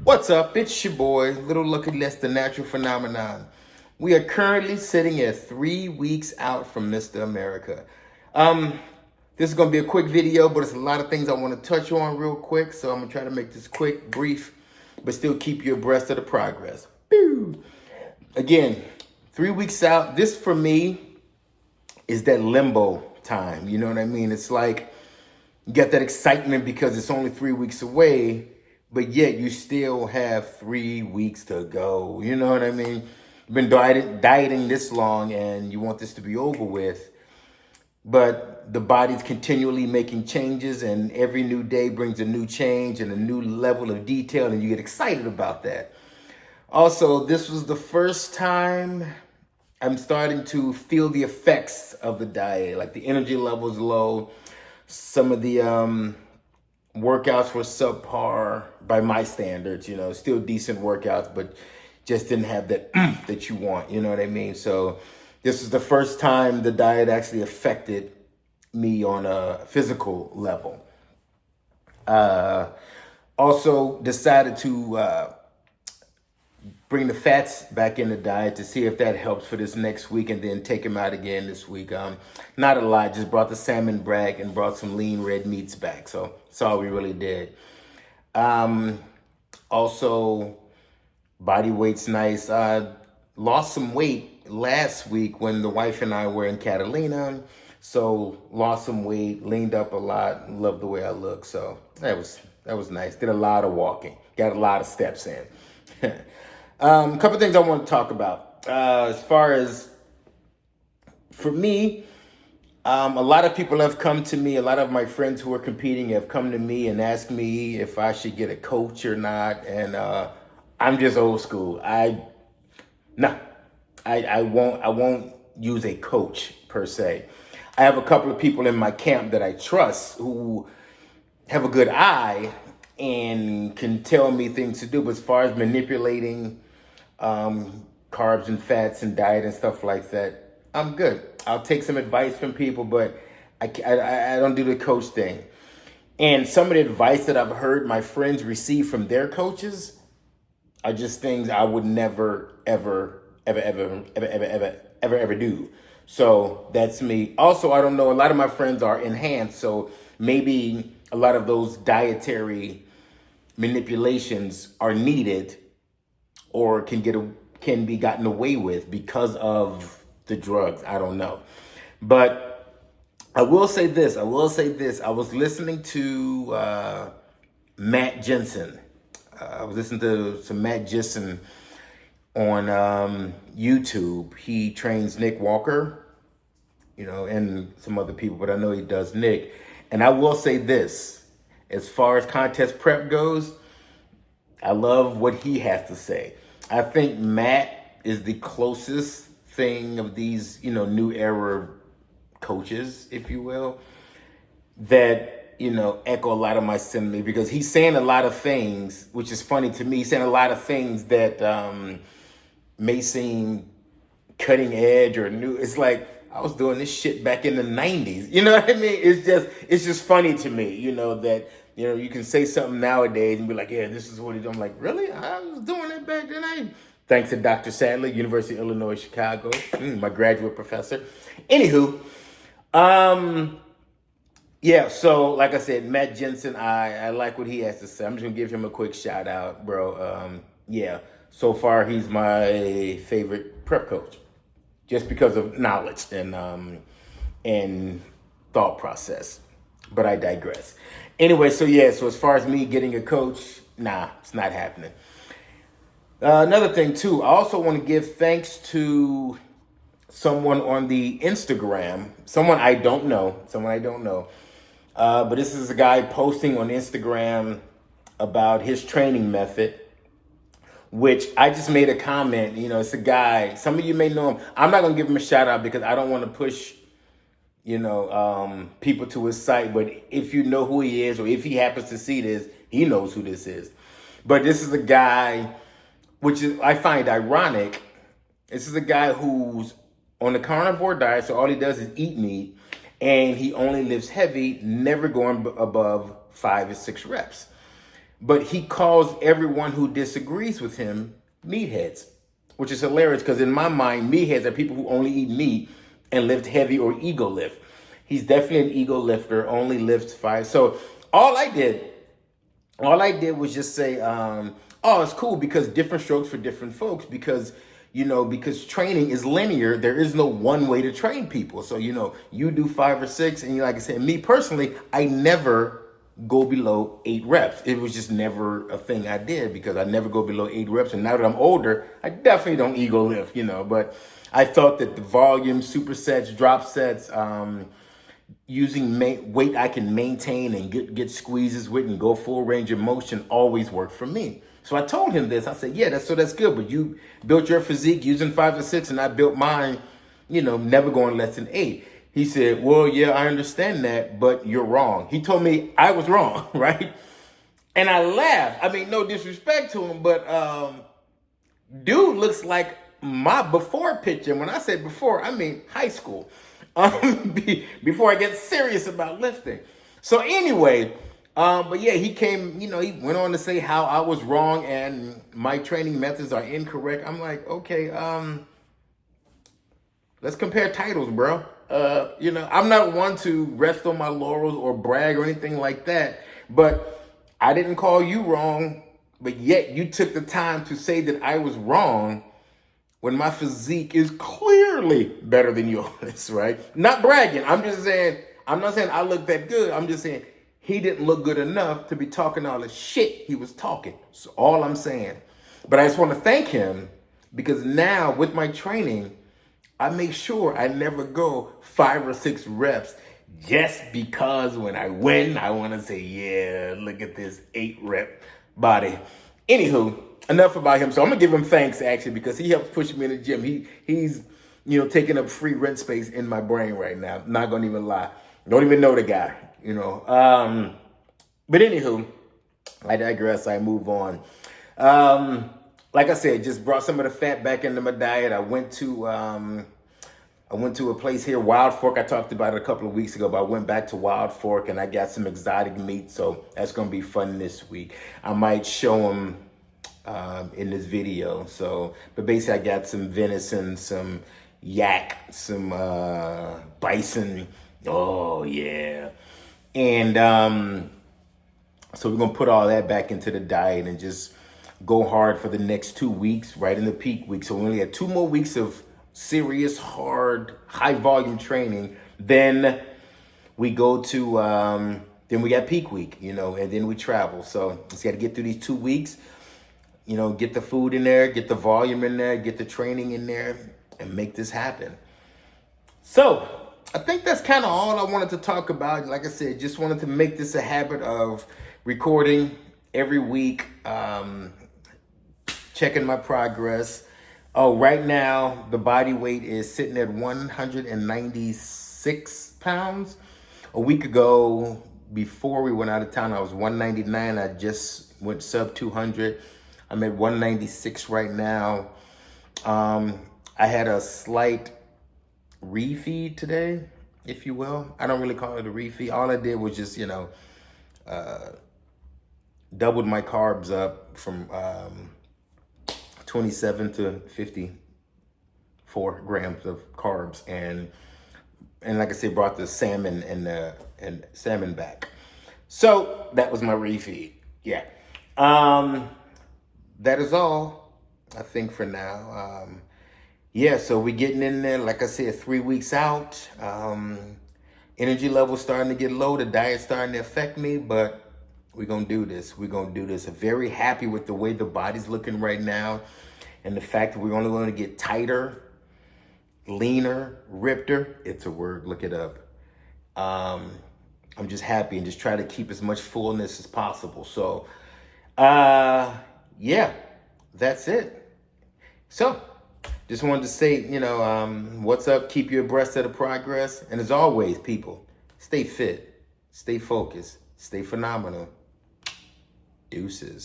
What's up? It's your boy, Little Lucky Less, the Natural Phenomenon. We are currently sitting at 3 weeks out from Mr. America. This is going to be a quick video, but it's a lot of things I want to touch on real quick. So I'm going to try to make this quick, brief, but still keep you abreast of the progress. Pew! Again, 3 weeks out. This for me is that limbo time. You know what I mean? It's like you get that excitement because it's only 3 weeks away, but yet you still have 3 weeks to go. You know what I mean? You've been dieting this long and you want this to be over with, but the body's continually making changes, and every new day brings a new change and a new level of detail, and you get excited about that. Also, this was the first time I'm starting to feel the effects of the diet, like the energy level's low. Some of the workouts were subpar by my standards, still decent workouts, but just didn't have that that you want, you know what I mean? So this is the first time the diet actually affected me on a physical level. Also decided to bring the fats back in the diet to see if that helps for this next week, and then take them out again this week. Not a lot, just brought the salmon back and brought some lean red meats back. So that's all we really did. Also, body weight's nice. Lost some weight last week when the wife and I were in Catalina. So lost some weight, leaned up a lot, loved the way I look. So that was nice. Did a lot of walking, got a lot of steps in. A couple things I want to talk about. As far as for me, a lot of people have come to me. A lot of my friends who are competing have come to me and asked me if I should get a coach or not. And I'm just old school. I won't use a coach per se. I have a couple of people in my camp that I trust who have a good eye and can tell me things to do. But as far as manipulating carbs and fats and diet and stuff like that, I'm good. I'll take some advice from people, but I don't do the coach thing. And some of the advice that I've heard my friends receive from their coaches are just things I would never, ever do. So that's me. Also, I don't know, a lot of my friends are enhanced, so maybe a lot of those dietary manipulations are needed or can be gotten away with because of the drugs. I don't know. But I will say this. I was listening to Matt Jensen. I was listening to some Matt Jensen on YouTube. He trains Nick Walker, and some other people, but I know he does Nick. And I will say this, as far as contest prep goes, I love what he has to say. I think Matt is the closest thing of these, new era coaches, if you will, that, echo a lot of my sentiment, because he's saying a lot of things, which is funny to me. He's saying a lot of things that may seem cutting edge or new. It's like, I was doing this shit back in the 90s. You know what I mean? It's just funny to me, that, you can say something nowadays and be like, yeah, this is what he did. I'm like, really? I was doing that back then. Thanks to Dr. Sadler, University of Illinois, Chicago, my graduate professor. Anywho, yeah, so like I said, Matt Jensen, I like what he has to say. I'm just going to give him a quick shout out, bro. Yeah, so far he's my favorite prep coach, just because of knowledge and thought process. But I digress. Anyway, so as far as me getting a coach, nah, it's not happening. Another thing too, I also want to give thanks to someone on the Instagram, someone I don't know. But this is a guy posting on Instagram about his training method, which I just made a comment. It's a guy, some of you may know him. I'm not going to give him a shout out because I don't want to push, people to his site. But if you know who he is, or if he happens to see this, he knows who this is. But this is a guy, which is, I find ironic. This is a guy who's on the carnivore diet, so all he does is eat meat, and he only lifts heavy, never going above 5 or 6 reps. but he calls everyone who disagrees with him meatheads, which is hilarious because in my mind, meatheads are people who only eat meat and lift heavy or ego lift. He's definitely an ego lifter, only lifts 5. So all I did was just say, oh, it's cool because different strokes for different folks because, because training is linear. There is no one way to train people. So, you do 5 or 6 and like I said, me personally, I never go below 8 reps. It was just never a thing I did because I never go below 8 reps. And now that I'm older, I definitely don't ego lift, but I felt that the volume, supersets, drop sets, using weight I can maintain and get squeezes with and go full range of motion always worked for me. So I told him this. I said, yeah, that's good. But you built your physique using 5 or 6 and I built mine, never going less than 8. He said, well, yeah, I understand that, but you're wrong. He told me I was wrong, right? And I laughed. I mean, no disrespect to him, but dude looks like my before picture. When I say before, I mean high school. Before I get serious about lifting. So anyway, but yeah, he came, he went on to say how I was wrong and my training methods are incorrect. I'm like, okay, let's compare titles, bro. I'm not one to rest on my laurels or brag or anything like that, but I didn't call you wrong, but yet you took the time to say that I was wrong when my physique is clearly better than yours, right? Not bragging. I'm not saying I look that good. I'm just saying he didn't look good enough to be talking all the shit he was talking. So all I'm saying. But I just want to thank him because now with my training, I make sure I never go 5 or 6 reps just because when I win, I want to say, yeah, look at this 8 rep body. Anywho, enough about him. So I'm gonna give him thanks actually because he helps push me in the gym. He's taking up free rent space in my brain right now. Not gonna even lie. Don't even know the guy. But anywho, I digress. I move on. Like I said, just brought some of the fat back into my diet. I went to a place here, Wild Fork. I talked about it a couple of weeks ago, but I went back to Wild Fork and I got some exotic meat. So that's gonna be fun this week. I might show them in this video. So, but basically I got some venison, some yak, some bison. Oh yeah. And so we're gonna put all that back into the diet and just go hard for the next 2 weeks, right in the peak week. So we only have 2 more weeks of serious, hard, high volume training. Then we go to then we got peak week, and then we travel. So just got to get through these 2 weeks. Get the food in there, get the volume in there, get the training in there, and make this happen. So I think that's kind of all I wanted to talk about. Like I said, just wanted to make this a habit of recording every week, checking my progress. Oh, right now, the body weight is sitting at 196 pounds. A week ago, before we went out of town, I was 199. I just went sub 200. I'm at 196 right now. I had a slight refeed today, if you will. I don't really call it a refeed. All I did was just, doubled my carbs up from 27 to 54 grams of carbs. And like I said, brought the salmon and salmon back. So that was my refeed. Yeah. That is all, I think, for now. So we're getting in there, like I said, 3 weeks out. Energy levels starting to get low. The diet's starting to affect me, but we're going to do this. We're going to do this. I'm very happy with the way the body's looking right now and the fact that we're only going to get tighter, leaner, rippeder. It's a word. Look it up. I'm just happy and just try to keep as much fullness as possible. So, yeah, that's it. So just wanted to say, what's up? Keep you abreast of the progress. And as always, people, stay fit, stay focused, stay phenomenal. Deuces.